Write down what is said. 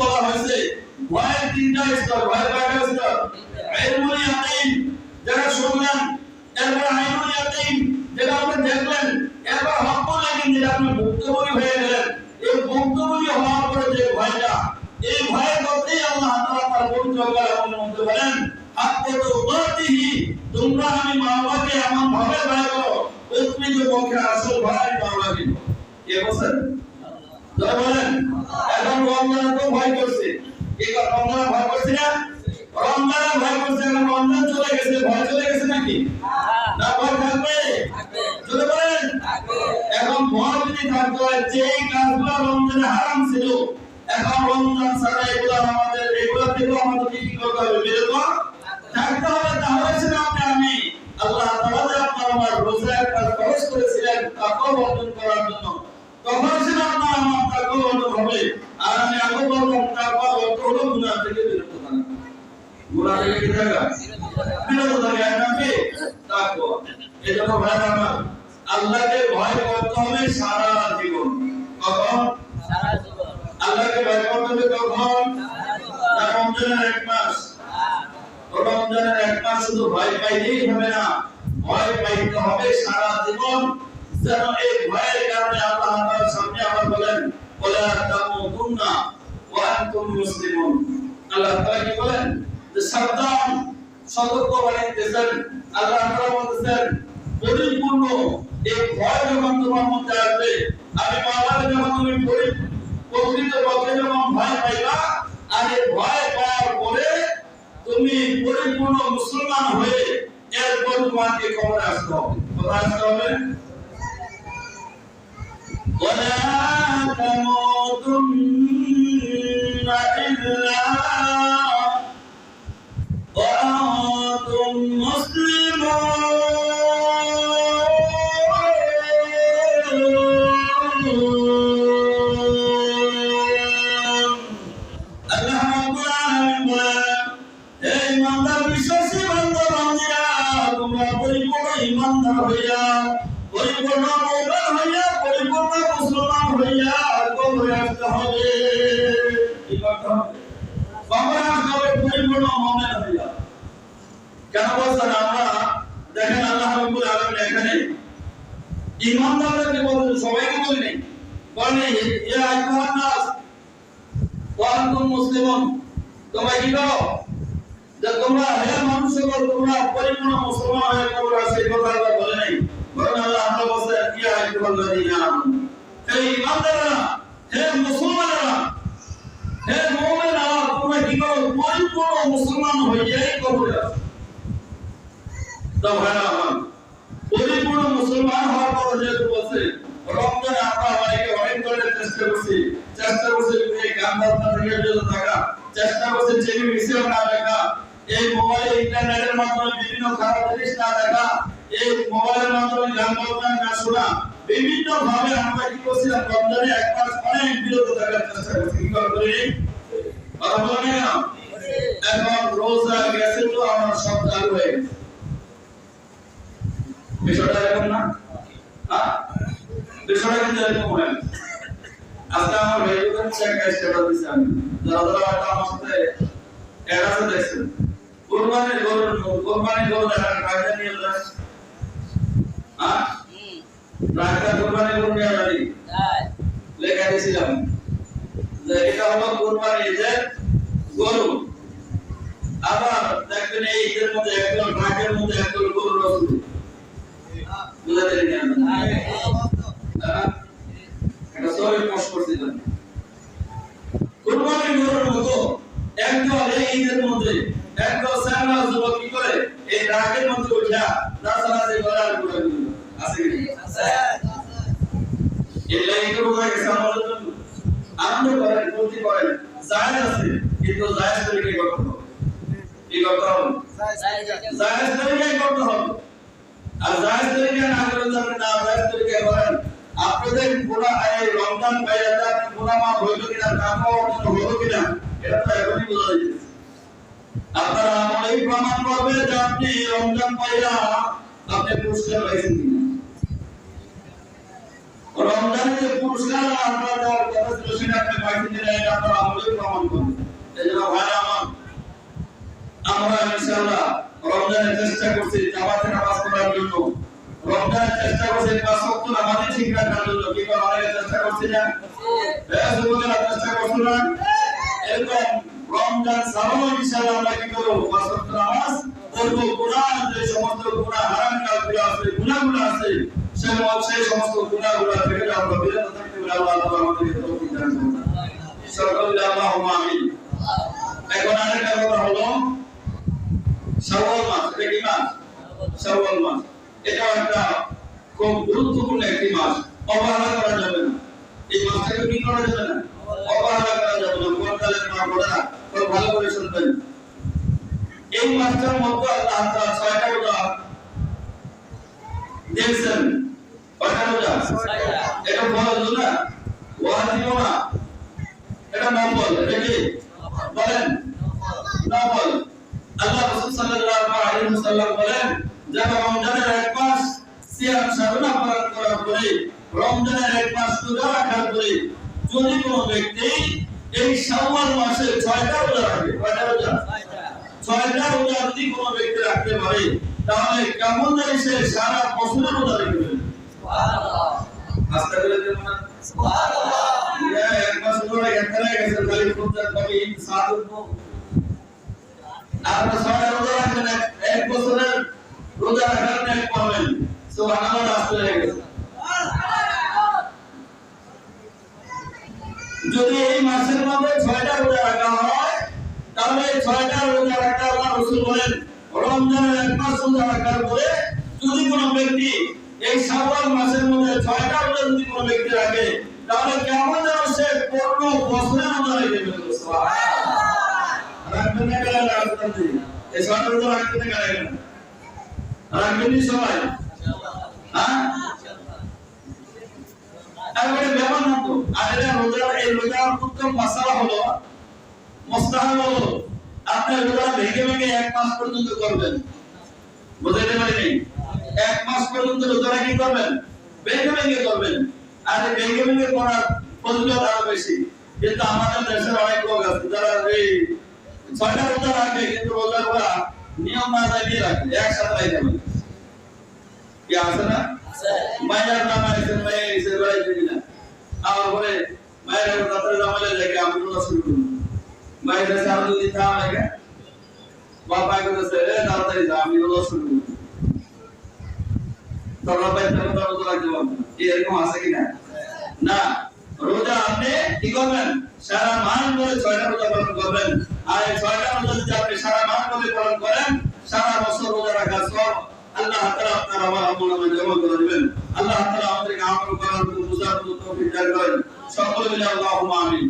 বলা হয়েছে ভয়ের তিনটা স্তর, ভয়ের কয়টা স্তর? ইলমুল ইয়াকিন যারা শুনলেন, এরপর আইনুল ইয়াকিন যেটা আপনি দেখলেন, এরপর হকুল ইয়াকিন যেটা আপনি ভুক্তভোগী হয়ে গেলেন। এই ভুক্তভোগী হওয়ার পরে যে ভয়টা, এই ভয়ের মধ্যেই আল্লাহ তাআলা তার পবিত্র কালামের মধ্যে বলেন হাক্কাতুল্লাহি, তোমরা আমি মাওলাকে এমন ভাবে ভয় করো প্রকৃত পক্ষে আসল ভয় মাওলাকে। কে বলেন? যারা বলেন এখন রমজান তো ভয় করছে, কি রমজান ভয় করছে না? রমজান ভয় করছে, এখন রমজান চলে গেছে, ভয় চলে গেছে নাকি? না, ভয় থাকবে? চলে বলেন এখন ভয় যদি থাকতে হয়, যে কাজগুলো রমজানে হারাম ছিল, এখন রমজান ছাড়া এগুলো আমাদের, এগুলো থেকেও আমাদের কি করতে হবে? বিরত থাকতে হবে। তাহলে সেটা আমি আল্লাহ তাআলা আপনার আমার রোজা একটা খরচ করেছিলেন তাকওয়া অর্জন করার জন্য, তখন সেটা আপনার আমার তাকওয়া অর্জন হবে। আর আমি আগে বললাম তাকওয়া অর্থ হলো গুনাহ থেকে বিরত থাকা। গুনাহ থেকে কি থাকা? বিরত থাকা নাকি তাকওয়া। এজন্য ভাই আমার আল্লাহকে ভয় করতে হবে সারা জীবন। কখন? সারা জীবন। আল্লাহকে ভয় করতে হবে কখন? না রমজানের এক মাস। রমজানের এক মাস শুধু ভয় পাইলেই হবে না, ভয় পাইতে হবে সারা জীবন। যেন এই ভয়ের কারণে আল্লাহ তাআলার সামনে আবার বলেন ওয়ালা তামুতুন্না ওয়া আনতুম মুসলিমুন। আল্লাহ তাআলা কি বলেন? যে সাবধান, সতর্ক বানিয়েছেন। আল্লাহ তাআলা বলেছেন পরিপূর্ণ এই ভয় যখন তোমার মধ্যে আসবে, আমি মাওলাকে যখন তুমি প্রকৃত পক্ষে যখন ভয় পাইবা, আর এই ভয় পাওয়ার পরে তুমি পরিপূর্ণ মুসলমান হয়ে এরপর তোমাকে কবরে আসতে হবে। কোথায় আসতে হবে? ওয়ালা তামুতুন্না ইল্লা ওয়া আনতুম মুসলিমুন। আল্লাহ রাব্বুল আলামিন বলেন, হে ইমানদার বিশ্বাসী বান্দা-বান্দীরা, তোমরা পরিপূর্ণ ইমানদার হইয়া, পরিপূর্ণ মুমিন হইয়া, পরিপূর্ণ মুসলমান হইয়া কবরে আসতে হবে। কি করতে হবে? কবরে আসতে হবে পরিপূর্ণ মুমিন হইয়া। কেন বলছেন? আমরা দেখেন আল্লাহ রাব্বুল আলামিন এখানে ইমানদারদেরকে বলেন, সবাইকে বলেন, বলেন ইয়া আইয়ুহান নাস ওয়া আনতুম মুসলিমুন, তোমরা কি করো? যে তোমরা হে মানুষগণ, তোমরা পরিপূর্ণ মুসলমান হয়ে কবরে আসে। এই কথা আল্লাহ বলে নাই, বরং আল্লাহ তাআলা বলেন ইয়া আইয়ুহাল্লাযীনা আমানু, হে ঈমানদাররা, হে মুসলমানেরা, হে মুমিনেরা, তোমরা কি করো? পরিপূর্ণ মুসলমান হয়ে কবরে আসো। তো ভাইরা আমার, পরিপূর্ণ মুসলমান হওয়ার পর যেহেতু বলছে রমজানে আমরা অনেক ধরনের চেষ্টা করছি এই গান বাজনা থেকে বিরত থাকা, চেষ্টা করছি টিভি মিশিয়ে না দেখা, এই মোবাইল ইন্টারনেটের মাধ্যমে বিভিন্ন খারাপ জিনিস না দেখা, এই মোবাইলের মাধ্যমে গান বাজনা না শোনা, বিভিন্ন ভাবে আমরা কি করছিলাম? রমজানে এক মাস অনেক বিরত থাকার চেষ্টা করছি। কি করি? কথা বলেন না? এখন রোজা গেছে তো আমার সব চালু হয়ে গেছে। বিষয়টা এরকম না? বিষয়টা কিন্তু এরকম হয়ে গেছে। আজকে আমার ভেরিফিকেশন চেক স্টেটাস দিছি আমি, যারা আমার সাথে এড আছে দেখছেন, কুরবানির গরু দেখার কাজে নিয়ে যাস, রাখা কুরবানির গরু নিয়ে যাবি, লেখা দিয়েছিলাম যে এটা হলো কুরবানির ঈদের গরু। আবার দেখবেন এই ঈদের মধ্যে একদম রাখের মধ্যে একদম গরু রসুন বুঝাতে নিয়ে এটা সবাই পোস্ট করছিলাম। কুরবানির গরুর মতো একদম এই ঈদের মধ্যে একদম সারা যুবক কি করে এই রাগের মধ্যে উঠা রাস্তাতে গলার ঘুরে আছে কি আছে? এলাই তো হয়ে গেছে আমাদের জন্য। আপনি করেন, বলতে করেন, জায়েজ আছে, কিন্তু জায়েজ তরিকায় করতে হবে। কি করতে হবে? জায়েজ তরিকায় করতে হবে। আর জায়েজ তরিকায় না করে আপনি না জায়েজ তরিকায় করেন, আপনাদের গুনাহ এই রমজান পাইয়া আপনি গুনাহ মাফ হইল কিনা, তাকওয়া অর্জন হলো কিনা, এটা তো এখনই বোঝা যাচ্ছে। আপনারা আমলেই প্রমাণ করবে যে আপনি রমজান পাইয়া আপনি পুরস্কার পাইছেন কিনা। রমজানে যে পুরস্কার আল্লাহ দেওয়ার কথা ছিল সেটা আপনি পাইতে দিলেন, এটা আপনার আমলে প্রমাণ করুন। এজন্য ভাই আমরা ইনশাআল্লাহ রমজানে চেষ্টা করছি জামাতে নামাজ পড়ার জন্য, রমজানে চেষ্টা করছি পাঁচ ওয়াক্ত নামাজ ঠিক রাখার জন্য। কি করে অনেকে চেষ্টা করছি না? যুবকেরা চেষ্টা করছো না? এরকম রমজান ছাড়াও ইনশাআল্লাহ আমরা কি করব? পাঁচ ওয়াক্ত নামাজ পড়ব। গুনাহ যে সমস্ত গুনাহ হারাম কাজগুলো আছে, গুনাহগুলো আছে, সেই সমস্ত গুনাহগুলো থেকে আমরা বিরত থাকতে পারি। আল্লাহ তাআলা আমাদেরকে তৌফিক দান করুন। সাল্লাল্লাহু আলাইহি। এখন আরেকটা কথা হলো শাওয়াল মাস। এটা কি মাস? শাওয়াল মাস। এটা একটা খুব গুরুত্বপূর্ণ একটি মাস, অবহেলা করা যাবে না। এই মাসটাকে কি করা যাবে না? অবহেলা করা যাবে না। কোরআনের মা বলেনা, খুব ভালো করে শুনবেন। এই মাসটার মধ্যে আল্লাহ তাআলা 6টা রোজা দিয়েছেন। কয়টা রোজা? 6টা। এটা ফরজ না, ওয়াজিব না, এটা নফল। এটা কি বলেন? নফল। আল্লাহ রাসূল সাল্লাল্লাহু আলাইহি ওয়াসাল্লাম বলেন, যারা রমজানের এক মাস সিয়াম সাধনা পালন করার পরে, রমজানের এক মাস রোজা রাখার পরে যদি কোনো ব্যক্তি এই শাওয়াল মাসে 6টা রোজা রাখে, কয়টা রোজা? 6টা রোজা যদি কোনো ব্যক্তি রাখতে পারে, তাহলে কেমন জানি সে সারা বছরের রোজা রেখে ফেলবে। সুবহানাল্লাহ। আস্তে করে দেবেন না? সুবহানাল্লাহ। এক মাস রোজা একখানে গেছে, খালি রোজা কবি সাধু আপনারা 6টা রোজা রাখবেন, এক বছরের রোজা রাখার নেক পাবেন। সুবহানাল্লাহ। আস্তে হয়ে গেছে। যদি এই মাসের মধ্যে 6টা রোজা রাখা হয়, তাহলে 6টা রোজা রাখা আল্লাহ রাসূল বলেন, রমজানের এক মাস রোজা রাখার পরে যদি কোনো ব্যক্তি এই শাওয়াল মাসের মধ্যে 6টা রোজা যদি কোনো ব্যক্তি রাখে, তাহলে কেমন যেন সে পুরো বছরের রোজা রেখে ফেলবে। সুবহানাল্লাহ। রাখবেন না কেন? রাখবেন না। এই 6টা রোজা রাখতে না কেন? রাখবেন নি সবাই? হ্যাঁ, এবারে ব্যাপার না তো। আর এটা রোজা, এই রোজার উত্তম মাসালা হলো, মুস্তাহাব হলো আপনি রোজা ভেঙে ভেঙে এক মাস পর্যন্ত করবেন। বুঝাইতে পারিনি? এক মাস পর্যন্ত রোজা কি করবেন? ভেঙে ভেঙে করবেন। আর এই ভেঙে ভেঙে করার ফজিলত আরো বেশি। কিন্তু আমাদের দেশের অনেক লোক আছে যারা এই 6টা রোজা রাখে, কিন্তু রোজাগুলা নিয়ম না জানিয়ে রাখে, একসাথে রাখে। কি আছে না? মায়ের নাম আছে, মায়ের এসে বেড়াইতে কিনা আমার ঘরে মায়ের রাত্রে জামাইলে দেখে আমি রোজা শুরু করবো। মায়ের কাছে আরো যদি দাম লাগে, বাবা কাছে তাড়াতাড়ি যা, আমি রোজা শুরু করবো। তখন ভাই রোজা রাখতে পারবেন। এরকম আছে কিনা? না। রোজা আপনি কি করবেন? সারা মাস ধরে 6টা রোজা পালন করবেন। আর এই 6টা রোজা যদি আপনি সারা মাস ধরে পালন করেন, সারা বছর রোজা রাখা সব আল্লাহ তাআলা আপনার আমার আমলনামায় জমা করে দিবেন। আল্লাহ তাআলা আমাদেরকে আমল করার বুঝার তৌফিক দান করেন। সকলে মিলে আল্লাহুম্মা আমিন।